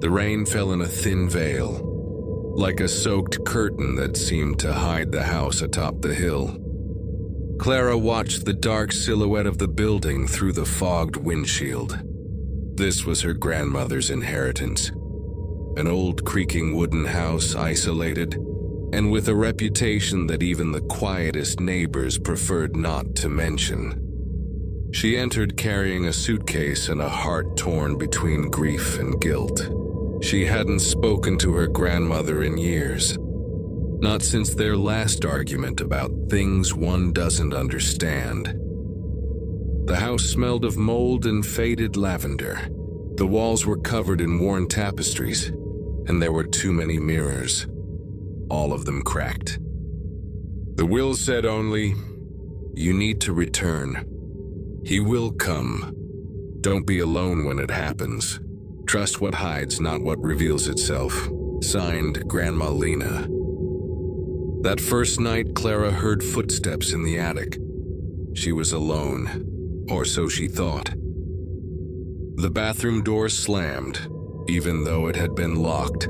The rain fell in a thin veil, like a soaked curtain that seemed to hide the house atop the hill. Clara watched the dark silhouette of the building through the fogged windshield. This was her grandmother's inheritance. An old creaking wooden house, isolated, and with a reputation that even the quietest neighbors preferred not to mention. She entered carrying a suitcase and a heart torn between grief and guilt. She hadn't spoken to her grandmother in years. Not since their last argument about things one doesn't understand. The house smelled of mold and faded lavender. The walls were covered in worn tapestries, and there were too many mirrors, all of them cracked. The will said only, "You need to return. He will come. Don't be alone when it happens. Trust what hides, not what reveals itself." Signed, Grandma Lena. That first night, Clara heard footsteps in the attic. She was alone, or so she thought. The bathroom door slammed, even though it had been locked.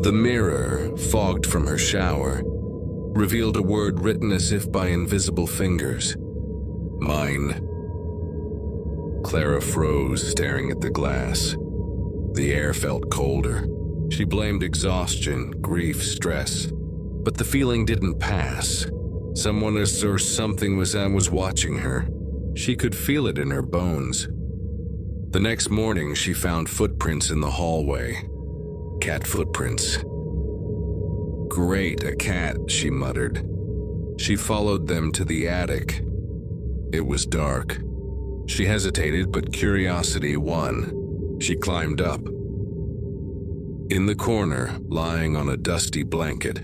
The mirror, fogged from her shower, revealed a word written as if by invisible fingers. "Mine." Clara froze, staring at the glass. The air felt colder. She blamed exhaustion, grief, stress. But the feeling didn't pass. Someone or something was watching her. She could feel it in her bones. The next morning, she found footprints in the hallway. Cat footprints. "Great, a cat," she muttered. She followed them to the attic. It was dark. She hesitated, but curiosity won. She climbed up. In the corner, lying on a dusty blanket,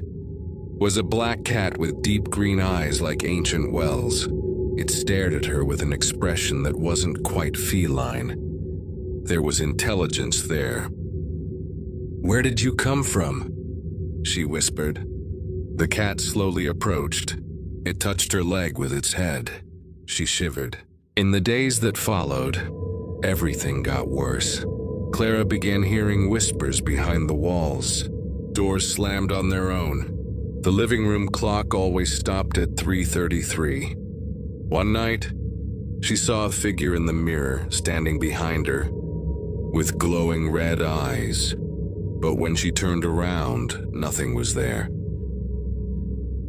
was a black cat with deep green eyes like ancient wells. It stared at her with an expression that wasn't quite feline. There was intelligence there. "Where did you come from?" she whispered. The cat slowly approached. It touched her leg with its head. She shivered. In the days that followed, everything got worse. Clara began hearing whispers behind the walls. Doors slammed on their own. The living room clock always stopped at 3:33. One night, she saw a figure in the mirror standing behind her, with glowing red eyes. But when she turned around, nothing was there.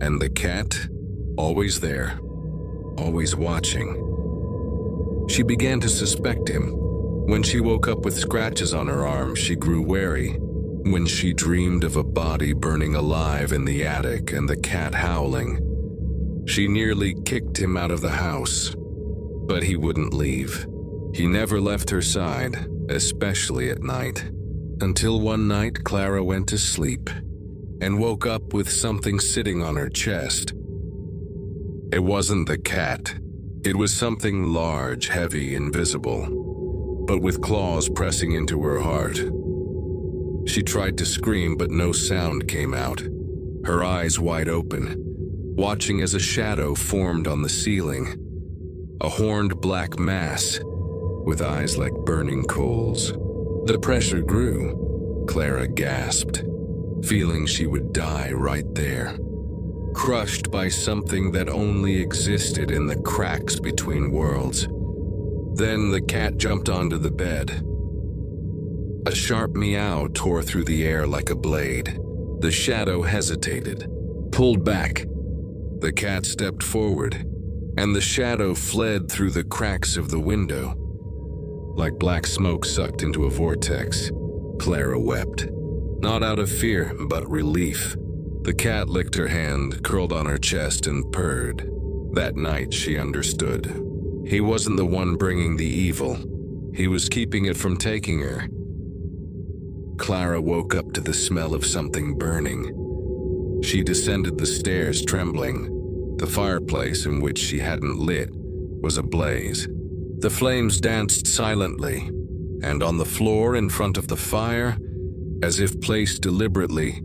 And the cat, always there, always watching. She began to suspect him. When she woke up with scratches on her arm, she grew wary. When she dreamed of a body burning alive in the attic and the cat howling, she nearly kicked him out of the house. But he wouldn't leave. He never left her side, especially at night. Until one night, Clara went to sleep and woke up with something sitting on her chest. It wasn't the cat. It was something large, heavy, invisible, but with claws pressing into her heart. She tried to scream, but no sound came out, her eyes wide open, watching as a shadow formed on the ceiling. A horned black mass, with eyes like burning coals. The pressure grew. Clara gasped, feeling she would die right there, crushed by something that only existed in the cracks between worlds. Then the cat jumped onto the bed. A sharp meow tore through the air like a blade. The shadow hesitated, pulled back. The cat stepped forward, and the shadow fled through the cracks of the window. Like black smoke sucked into a vortex, Clara wept. Not out of fear, but relief. The cat licked her hand, curled on her chest, and purred. That night, she understood. He wasn't the one bringing the evil. He was keeping it from taking her. Clara woke up to the smell of something burning. She descended the stairs, trembling. The fireplace, in which she hadn't lit, was ablaze. The flames danced silently, and on the floor in front of the fire, as if placed deliberately,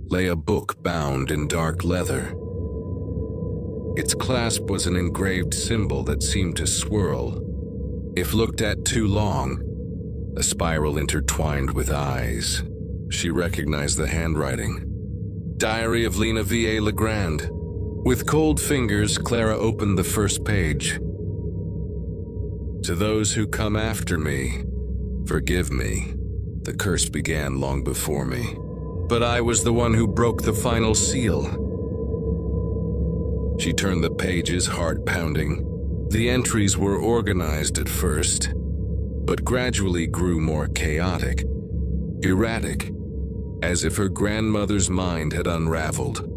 lay a book bound in dark leather. Its clasp was an engraved symbol that seemed to swirl. If looked at too long, a spiral intertwined with eyes. She recognized the handwriting. Diary of Lena V.A. LEGRAND. With cold fingers, Clara opened the first page. To those who come after me, forgive me. The curse began long before me, but I was the one who broke the final seal. She turned the pages, heart pounding. The entries were organized at first, but gradually grew more chaotic, erratic, as if her grandmother's mind had unraveled.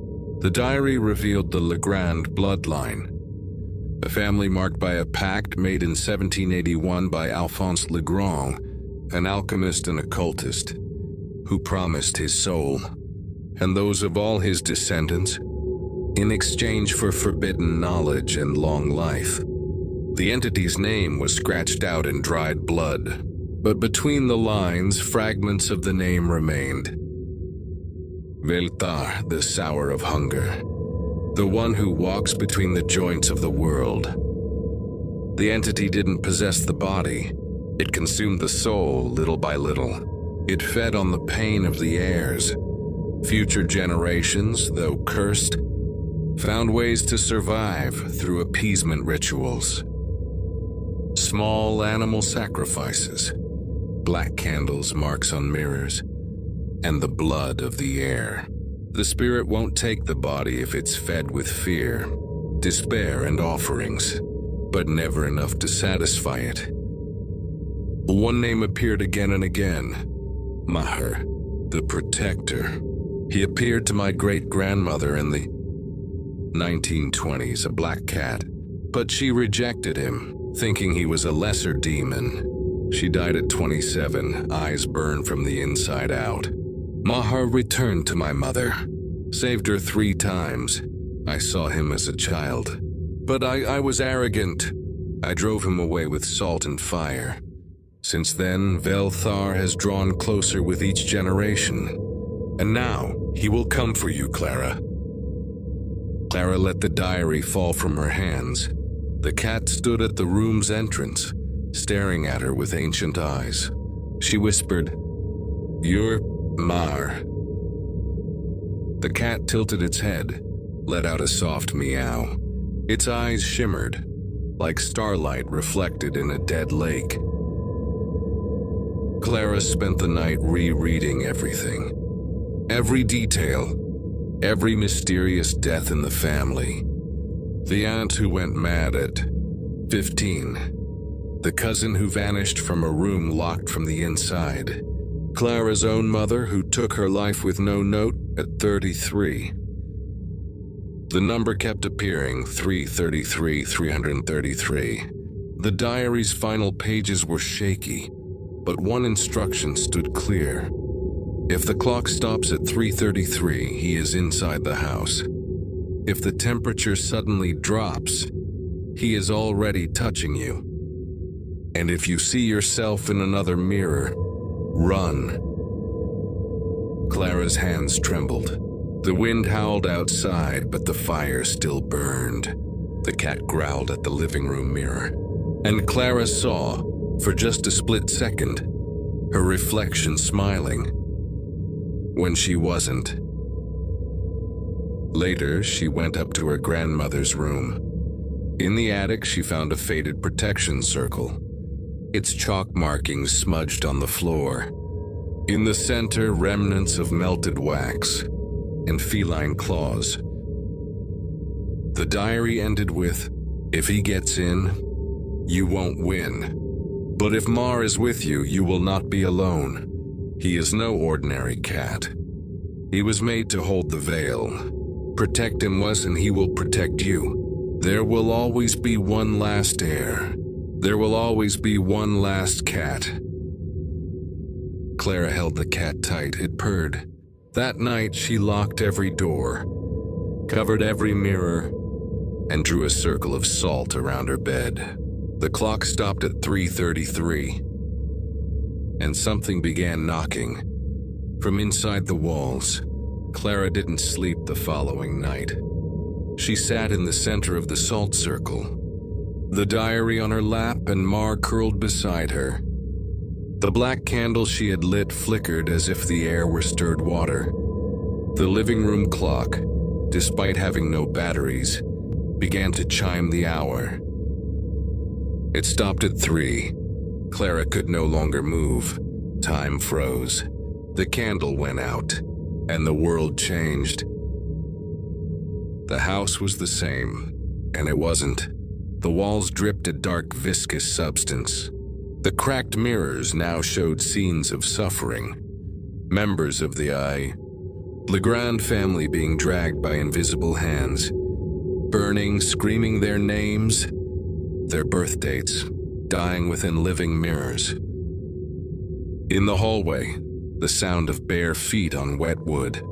The diary revealed the Legrand bloodline, a family marked by a pact made in 1781 by Alphonse Legrand, an alchemist and occultist, who promised his soul, and those of all his descendants, in exchange for forbidden knowledge and long life. The entity's name was scratched out in dried blood, but between the lines, fragments of the name remained. Veltar, the sour of hunger, the one who walks between the joints of the world. The entity didn't possess the body. It consumed the soul little by little. It fed on the pain of the heirs. Future generations, though cursed, found ways to survive through appeasement rituals. Small animal sacrifices, black candles, marks on mirrors, and the blood of the heir. The spirit won't take the body if it's fed with fear, despair, and offerings, but never enough to satisfy it. One name appeared again and again, Maher, the protector. He appeared to my great-grandmother in the 1920s, a black cat, but she rejected him, thinking he was a lesser demon. She died at 27, eyes burned from the inside out. Maher returned to my mother, saved her 3 times. I saw him as a child, but I was arrogant. I drove him away with salt and fire. Since then, Veltar has drawn closer with each generation, and now he will come for you, Clara. Clara let the diary fall from her hands. The cat stood at the room's entrance, staring at her with ancient eyes. She whispered, "You're Mar." The cat tilted its head, let out a soft meow. Its eyes shimmered, like starlight reflected in a dead lake. Clara spent the night rereading everything. Every detail, every mysterious death in the family. The aunt who went mad at 15. The cousin who vanished from a room locked from the inside. Clara's own mother who took her life with no note at 33. The number kept appearing, 333, 333. The diary's final pages were shaky, but one instruction stood clear. If the clock stops at 3:33, he is inside the house. If the temperature suddenly drops, he is already touching you. And if you see yourself in another mirror, run. Clara's hands trembled. The wind howled outside, but the fire still burned. The cat growled at the living room mirror, and Clara saw, for just a split second, her reflection smiling when she wasn't. Later, she went up to her grandmother's room. In the attic, she found a faded protection circle, its chalk markings smudged on the floor. In the center, remnants of melted wax and feline claws. The diary ended with, "If he gets in, you won't win. But if Mar is with you, you will not be alone. He is no ordinary cat. He was made to hold the veil. Protect him once and he will protect you. There will always be one last heir. There will always be one last cat." Clara held the cat tight. It purred. That night, she locked every door, covered every mirror, and drew a circle of salt around her bed. The clock stopped at 3:33, and something began knocking from inside the walls. Clara didn't sleep the following night. She sat in the center of the salt circle, the diary on her lap and Mar curled beside her. The black candle she had lit flickered as if the air were stirred water. The living room clock, despite having no batteries, began to chime the hour. It stopped at 3. Clara could no longer move. Time froze. The candle went out, and the world changed. The house was the same, and it wasn't. The walls dripped a dark, viscous substance. The cracked mirrors now showed scenes of suffering. Members of the LEGRAND family being dragged by invisible hands, burning, screaming their names, their birth dates, dying within living mirrors. In the hallway, the sound of bare feet on wet wood.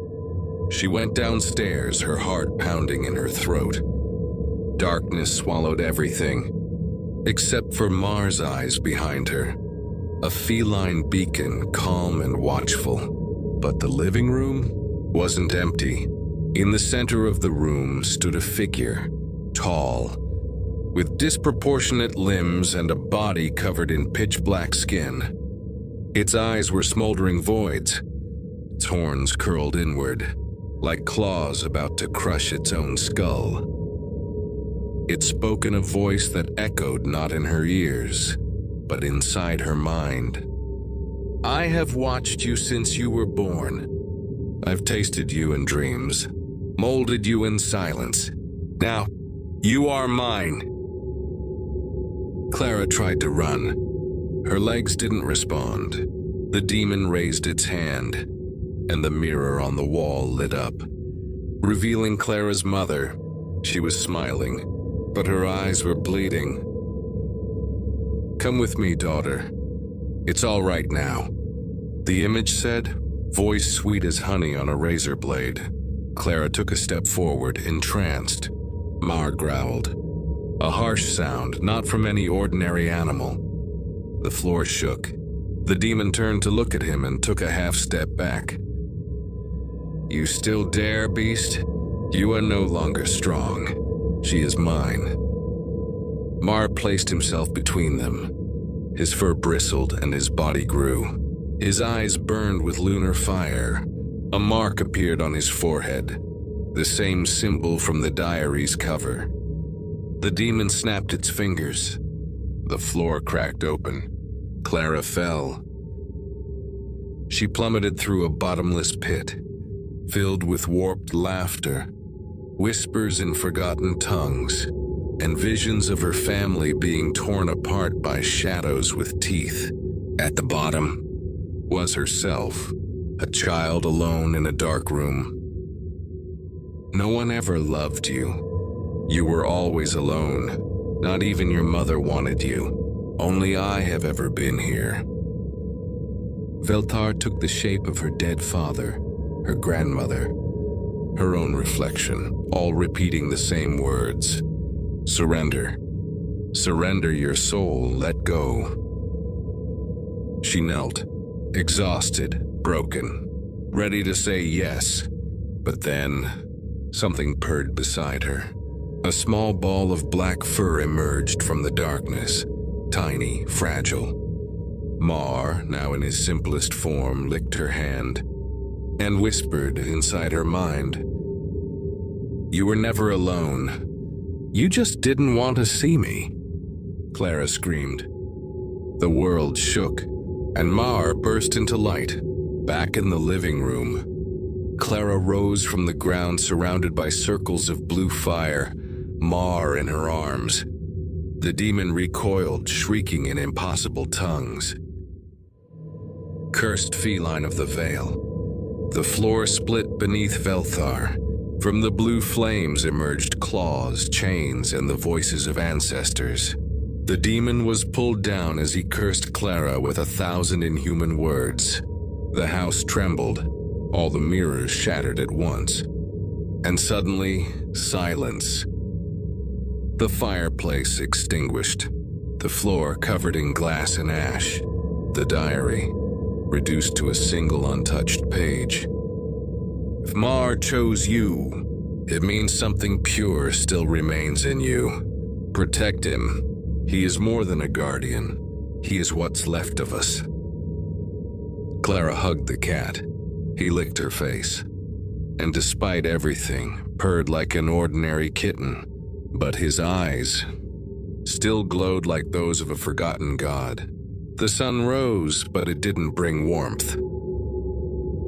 She went downstairs, her heart pounding in her throat. Darkness swallowed everything, except for Mar's eyes behind her, a feline beacon, calm and watchful. But the living room wasn't empty. In the center of the room stood a figure, tall, with disproportionate limbs and a body covered in pitch-black skin. Its eyes were smoldering voids. Its horns curled inward, like claws about to crush its own skull. It spoke in a voice that echoed not in her ears, but inside her mind. I have watched you since you were born. I've tasted you in dreams, molded you in silence. Now, you are mine. Clara tried to run. Her legs didn't respond. The demon raised its hand, and the mirror on the wall lit up, revealing Clara's mother. She was smiling, but her eyes were bleeding. Come with me, daughter. It's all right now, the image said, voice sweet as honey on a razor blade. Clara took a step forward, entranced. Mar growled, a harsh sound, not from any ordinary animal. The floor shook. The demon turned to look at him and took a half step back. You still dare, beast? You are no longer strong. She is mine. Mar placed himself between them. His fur bristled and his body grew. His eyes burned with lunar fire. A mark appeared on his forehead, the same symbol from the diary's cover. The demon snapped its fingers. The floor cracked open. Clara fell. She plummeted through a bottomless pit, filled with warped laughter, whispers in forgotten tongues, and visions of her family being torn apart by shadows with teeth. At the bottom was herself, a child alone in a dark room. No one ever loved you. You were always alone. Not even your mother wanted you. Only I have ever been here. Veltar took the shape of her dead father, her grandmother, her own reflection, all repeating the same words. Surrender. Surrender your soul, let go. She knelt, exhausted, broken, ready to say yes. But then, something purred beside her. A small ball of black fur emerged from the darkness, tiny, fragile. Mar, now in his simplest form, licked her hand and whispered inside her mind, "You were never alone. You just didn't want to see me." Clara screamed. The world shook, and Mar burst into light, back in the living room. Clara rose from the ground surrounded by circles of blue fire, Mar in her arms. The demon recoiled, shrieking in impossible tongues. Cursed feline of the veil. The floor split beneath Velthar. From the blue flames emerged claws, chains, and the voices of ancestors. The demon was pulled down as he cursed Clara with 1,000 inhuman words. The house trembled. All the mirrors shattered at once. And suddenly, silence. The fireplace extinguished. The floor covered in glass and ash. The diary reduced to a single untouched page. If Mar chose you, it means something pure still remains in you. Protect him. He is more than a guardian. He is what's left of us. Clara hugged the cat. He licked her face, and despite everything, purred like an ordinary kitten. But his eyes still glowed like those of a forgotten god. The sun rose, but it didn't bring warmth.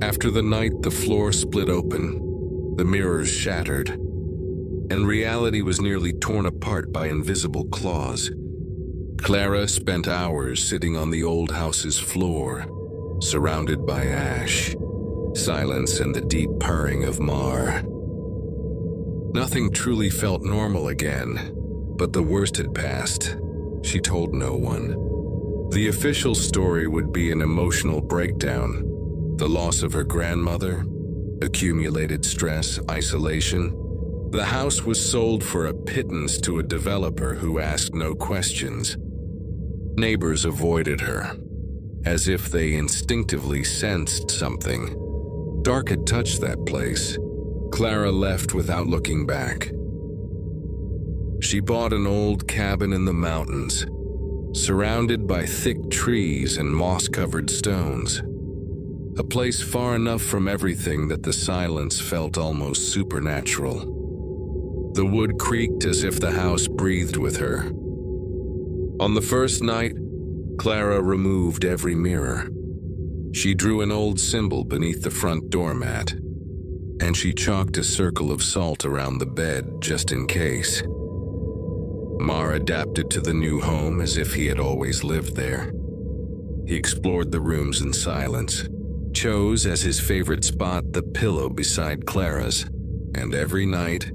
After the night, the floor split open, the mirrors shattered, and reality was nearly torn apart by invisible claws. Clara spent hours sitting on the old house's floor, surrounded by ash, silence, and the deep purring of Mar. Nothing truly felt normal again, but the worst had passed. She told no one. The official story would be an emotional breakdown, the loss of her grandmother, accumulated stress, isolation. The house was sold for a pittance to a developer who asked no questions. Neighbors avoided her, as if they instinctively sensed something. Dark had touched that place. Clara left without looking back. She bought an old cabin in the mountains, surrounded by thick trees and moss-covered stones. A place far enough from everything that the silence felt almost supernatural. The wood creaked as if the house breathed with her. On the first night, Clara removed every mirror. She drew an old symbol beneath the front doormat, and she chalked a circle of salt around the bed just in case. Mar adapted to the new home as if he had always lived there. He explored the rooms in silence, chose as his favorite spot the pillow beside Clara's, and every night,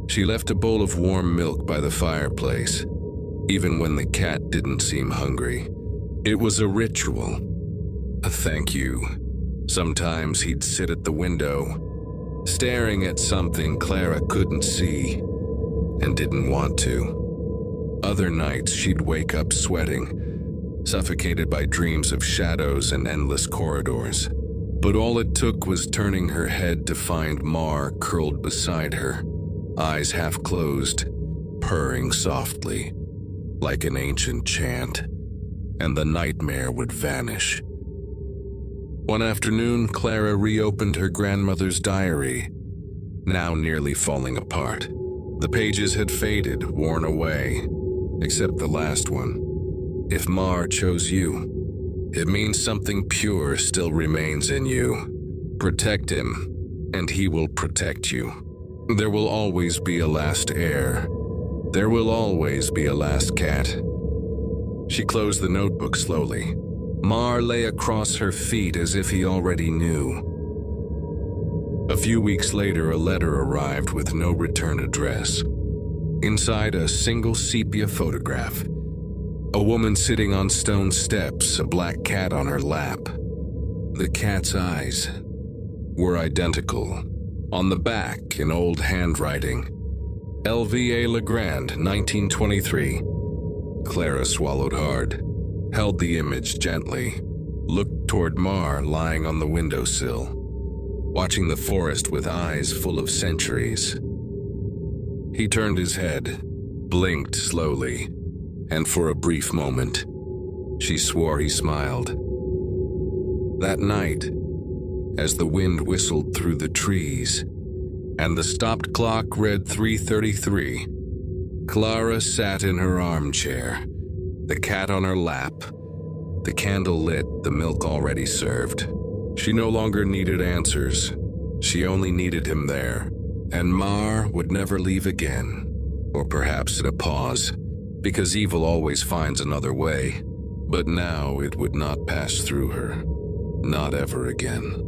she left a bowl of warm milk by the fireplace, even when the cat didn't seem hungry. It was a ritual, a thank you. Sometimes he'd sit at the window, staring at something Clara couldn't see and didn't want to. Other nights, she'd wake up sweating, suffocated by dreams of shadows and endless corridors. But all it took was turning her head to find Mar curled beside her, eyes half closed, purring softly, like an ancient chant, and the nightmare would vanish. One afternoon, Clara reopened her grandmother's diary, now nearly falling apart. The pages had faded, worn away, except the last one. If Mar chose you, it means something pure still remains in you. Protect him, and he will protect you. There will always be a last heir. There will always be a last cat. She closed the notebook slowly. Mar lay across her feet as if he already knew. A few weeks later, a letter arrived with no return address. Inside, a single sepia photograph. A woman sitting on stone steps, a black cat on her lap. The cat's eyes were identical. On the back, in old handwriting, LVA LEGRAND, 1923. Clara swallowed hard, held the image gently, looked toward Mar lying on the windowsill, watching the forest with eyes full of centuries. He turned his head, blinked slowly, and for a brief moment, she swore he smiled. That night, as the wind whistled through the trees and the stopped clock read 3:33, Clara sat in her armchair, the cat on her lap, the candle lit, the milk already served. She no longer needed answers. She only needed him there. And Mar would never leave again, or perhaps in a pause, because evil always finds another way. But now it would not pass through her, not ever again.